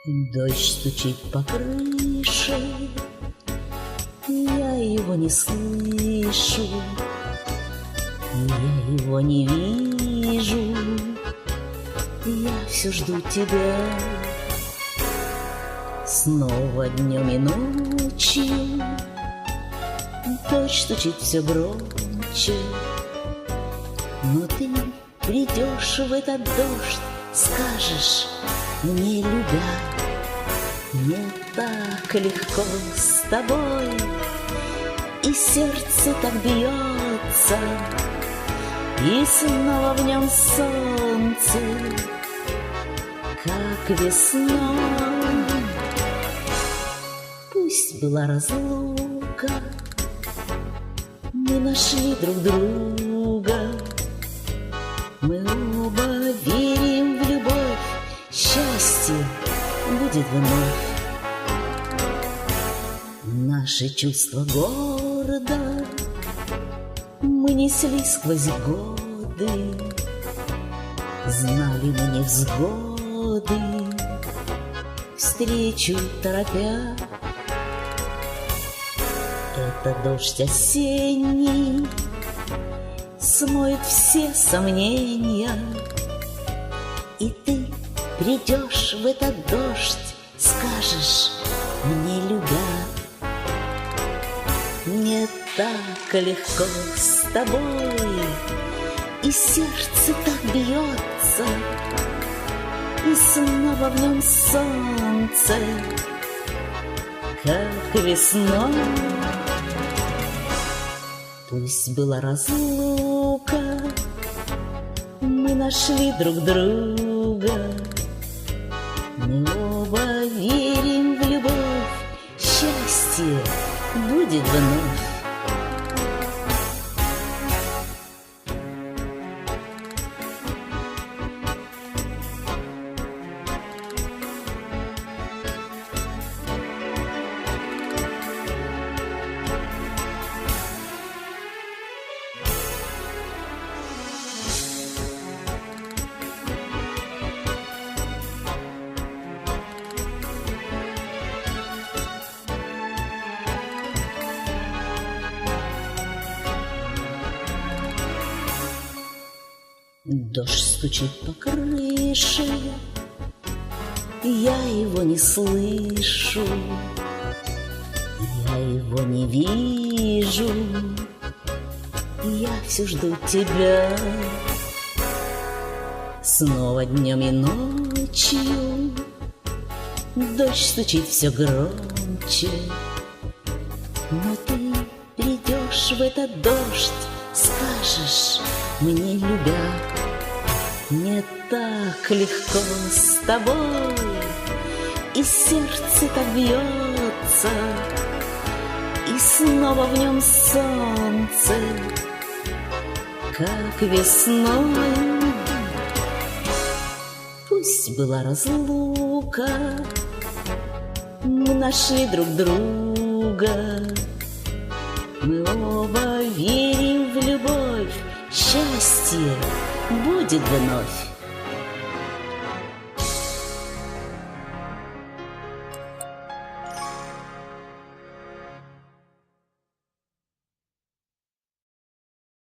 Дождь стучит по крыше, я его не слышу, я его не вижу, я все жду тебя. Снова днем и ночью дождь стучит все громче, но ты придешь в этот дождь, скажешь мне, любя, мне так легко с тобой, и сердце так бьется, и снова в нем солнце, как весной. Пусть была разлука, мы нашли друг друга, мы оба верим в любовь, счастье будет вновь. Наши чувства гордо мы несли сквозь годы, знали мы невзгоды, встречу торопя. Это дождь осенний смоет все сомнения, и ты придешь в этот дождь, скажешь мне, любя, мне так легко с тобой, и сердце так бьется, и снова в нем солнце, как весной. Пусть была разлука, мы нашли друг друга, мы оба верим в любовь, счастье будет вновь. Дождь стучит по крыше, я его не слышу, я его не вижу, я все жду тебя. Снова днем и ночью дождь стучит все громче, но ты придешь в этот дождь, скажешь мне, любя, мне так легко с тобой, и сердце так бьется, и снова в нем солнце, как весной. Пусть была разлука, мы нашли друг друга, мы оба верим в любовь, счастье будет вновь.